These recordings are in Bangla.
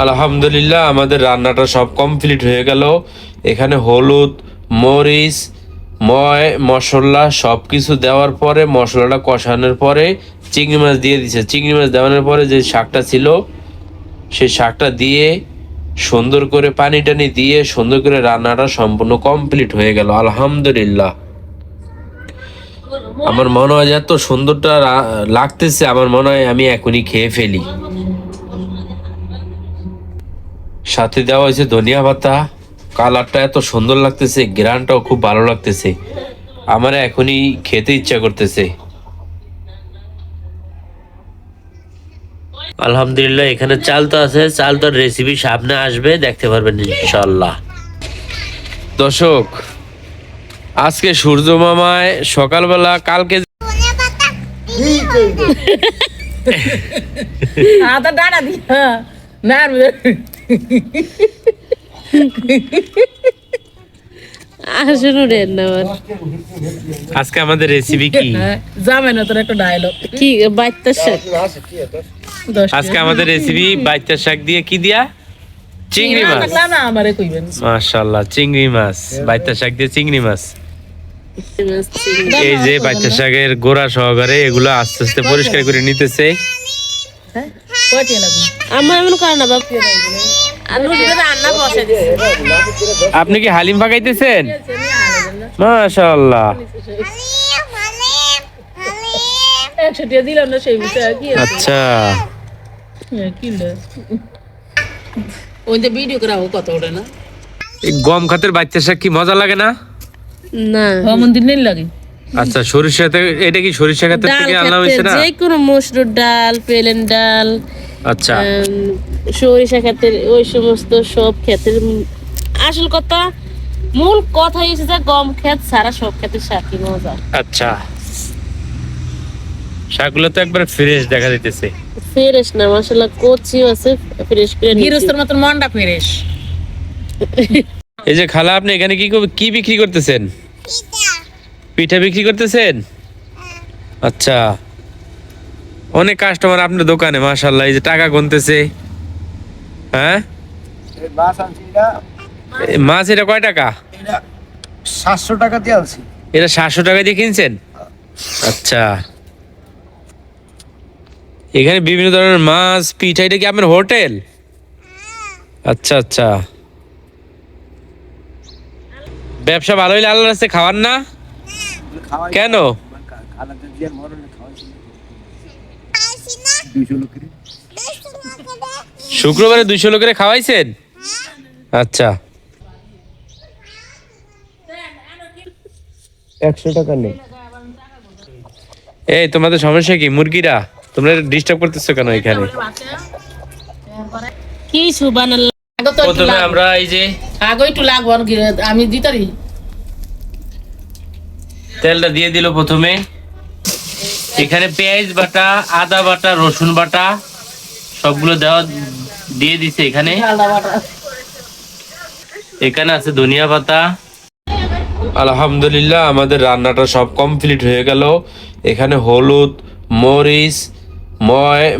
আলহামদুলিল্লাহ আমাদের রান্নাটা সব কমপ্লিট হয়ে গেল। এখানে হলুদ, মরিচ, মশলা সব কিছু দেওয়ার পরে, মশলাটা কষানোর পরে চিংড়ি মাছ দিয়ে দিছে। চিংড়ি মাছ দেওয়ানোর পরে যে শাকটা ছিল সেই শাকটা দিয়ে সুন্দর করে পানি টানি দিয়ে সুন্দর করে রান্নাটা সম্পূর্ণ কমপ্লিট হয়ে গেল। আলহামদুলিল্লাহ আমার মনে হয় এত সুন্দরটা লাগতেছে, আমার মনে হয় আমি এখনই খেয়ে ফেলি। সাথে দেওয়া হয়েছে ধনিয়া পাতা। কালারটা এত সুন্দর লাগতেছে, গ্রানটাও খুব ভালো লাগতেছে, আমার এখনই খেতে ইচ্ছা করতেছে। আলহামদুলিল্লাহ এখানে চাল তো আছে, চাল তোর রেসিপি সামনে আসবে, দেখতে পারবেন ইনশাল্লাহ। দর্শক, আজকে সূর্য মামায় সকালবেলা কালকে ডানা দিয়া মারবে। আজকে আমাদের রেসিপি কি জামাই না তোর একটা ডায়লগ কি বাইতের শাক। আজকে আমাদের রেসিপি বাইতের শাক দিয়ে কি দিয়া চিংড়ি মাছ। না আমারে কইবেন মাশাআল্লাহ চিংড়ি মাছ, বাইতের শাক দিয়ে চিংড়ি মাছ। এই যে বাইতের শাকের গোড়া সহকারে এগুলো আস্তে আস্তে পরিষ্কার করে নিতেছে। কয়টি লাগবে আমার এমন করে না বাপ, আলু দিয়ে রান্না বসে দিছে। আপনি কি হালিম পাকাইতেছেন? মাশাআল্লাহ। একশোটিয়া দিলাম না সেই বিষয়ে কি আচ্ছা কিনলে ওই যে ভিডিও করা ও কত ওঠে না। এই গম খাতের বাইতের শাক কি মজা লাগে না? না মন্দির নেই লাগে। আচ্ছা সরিষাতে, এটা কি সরিষা খাতের থেকে আনলাম হয়েছে না? যে কোনো মসুর ডাল, প্লেন ডাল, আচ্ছা সরিষা ক্ষেতের ওই সমস্ত সব ক্ষেতের আসল কথা, মূল কথা হচ্ছে যে গম ক্ষেত সারা সব ক্ষেতের শাকই মজা। আচ্ছা শাকগুলো তো একবার ফ্রেশ দেখা যাইতেছে। ফ্রেশ না মাশাআল্লাহ, কচিও আছে, ফ্রেশ করে নিয়েছি। গিরস্তের মতন মনটা ফ্রেশ। এই যে খালা, আপনি এখানে কি বিক্রি করতেছেন? পিঠা বিক্রি করতেছেন? আচ্ছা অনেক কাস্টমার আপনার দোকানে মাশাআল্লাহ। এই যে টাকা গুনতেছে। হ্যাঁ মাছ এটা কয় টাকা? 700 টাকা দিয়ে আনছি। এটা 700 টাকা দিয়ে কিনছেন? আচ্ছা এখানে বিভিন্ন ধরনের মাছ, পিঠা। এটা কি আপনার হোটেল? আচ্ছা আচ্ছা ব্যবসা ভালো হইলে আল্লাহর রাস্তায় খাওয়ান না কেন? শুক্রবারে 200 লোকের খাওয়াইছেন? আচ্ছা 100 টাকা নেই। এই তোমাদের সমস্যা কি? মুরগিরা তোমরা ডিস্টার্ব করতেছো কেন এখানে? কি সুবহানাল্লাহ। প্রথমে আমরা এই যে আগে একটু লাগবো আমি দিতারি। তেলটা দিয়ে দিল প্রথমে। এখানে পেঁয়াজ বাটা, আদা বাটা, রসুন বাটা সবগুলো দিয়ে দিছে। এখানে এখানে আছে ধনিয়া পাতা। আলহামদুলিল্লাহ আমাদের রান্নাটা সব কমপ্লিট হয়ে গেল। এখানে হলুদ, মরিচ,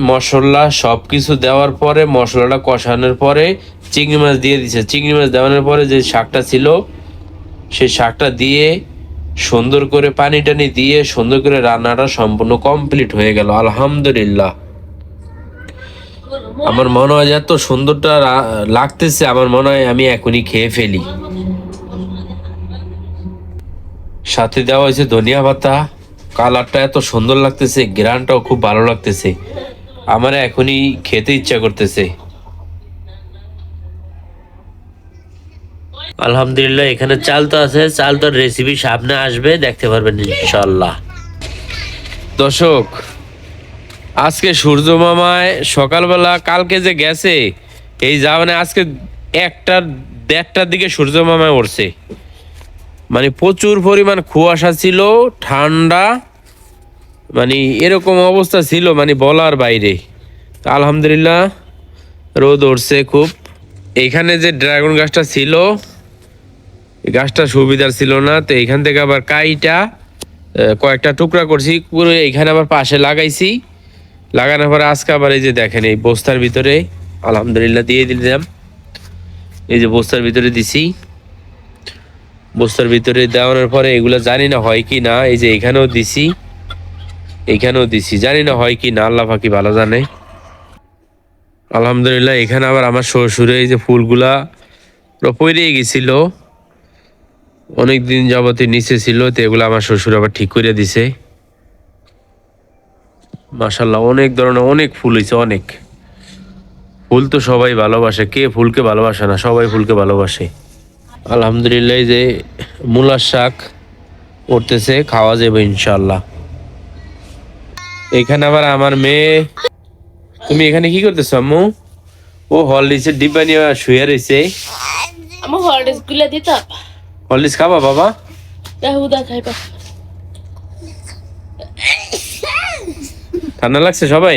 মশলা সব কিছু দেওয়ার পরে, মশলাটা কষানোর পরে চিংড়ি মাছ দিয়ে দিছে। চিংড়ি মাছ দেওয়ানোর পরে যে শাকটা ছিল সেই শাকটা দিয়ে সুন্দর করে পানি টানি দিয়ে সুন্দর করে রান্নাটা সম্পূর্ণ কমপ্লিট হয়ে গেল। আলহামদুলিল্লাহ আমার মনে হয় এত সুন্দরটা লাগতেছে, আমার মনে হয় আমি এখনই খেয়ে ফেলি। সাথে দেওয়া হয়েছে ধনিয়া পাতা। কালারটা এত সুন্দর লাগতেছে, গ্রানটাও খুব ভালো লাগতেছে, আমার এখনই খেতে ইচ্ছা করতেছে। আলহামদুলিল্লাহ এখানে চাল তো আছে, চাল তোর রেসিপি সামনে আসবে, দেখতে পারবেন ইনশাল্লাহ। দর্শক, আজকে সূর্য মামায় সকালবেলা কালকে যে গেছে এই মানে আজকে 1টা-1:30টার দিকে সূর্য মামায় উঠছে। মানে প্রচুর পরিমাণ কুয়াশা ছিল, ঠান্ডা, মানে এরকম অবস্থা ছিল মানে বলার বাইরে। আলহামদুলিল্লাহ রোদ উঠছে খুব। এইখানে যে ড্রাগন গাছটা ছিল, গাছটা সুবিধার ছিল না, তো এইখান থেকে আবার কাইটা কয়েকটা টুকরা করছি, পুরো এইখানে আবার পাশে লাগাইছি। লাগানোর পরে আজকে আবার এই যে দেখেন এই বস্তার ভিতরে আলহামদুলিল্লাহ দিয়ে দিলাম। এই যে বস্তার ভিতরে দিছি, বস্তার ভিতরে দেওয়ানোর পরে এগুলা জানি না হয় কি না, এই যে এখানেও দিছি, এখানেও দিছি, জানি না হয় কি না, আল্লাহ পাকি ভালো জানে। আলহামদুলিল্লাহ এখানে আবার আমার শ্বশুরে এই যে ফুলগুলা পড়ে গেছিল, অনেকদিন যাবতীয় নিচে ছিল, তো এগুলো আমার শ্বশুর আবার ঠিক করে দিছে। মাশাল্লাহ অনেক ধরনের অনেক ফুল হয়েছে, অনেক ফুল তো সবাই ভালোবাসে, কে ফুলকে ভালোবাসে না, সবাই ফুলকে ভালোবাসে। আলহামদুলিল্লাহ এই যে মূলার শাক উঠতেছে, খাওয়া যাবে ইনশাল্লাহ। এখানে আবার আমার মেয়ে, তুমি এখানে কি করতেছো আম্মু? ও হরলিক্সের ডিব্বা নিয়ে শুয়ে রয়েছে। আমার হলিডেজ গুলা দিতা হরলিক্স খাবা বাবা? দেহুদা খাইবা। ঠান্ডা লাগছে সবাই?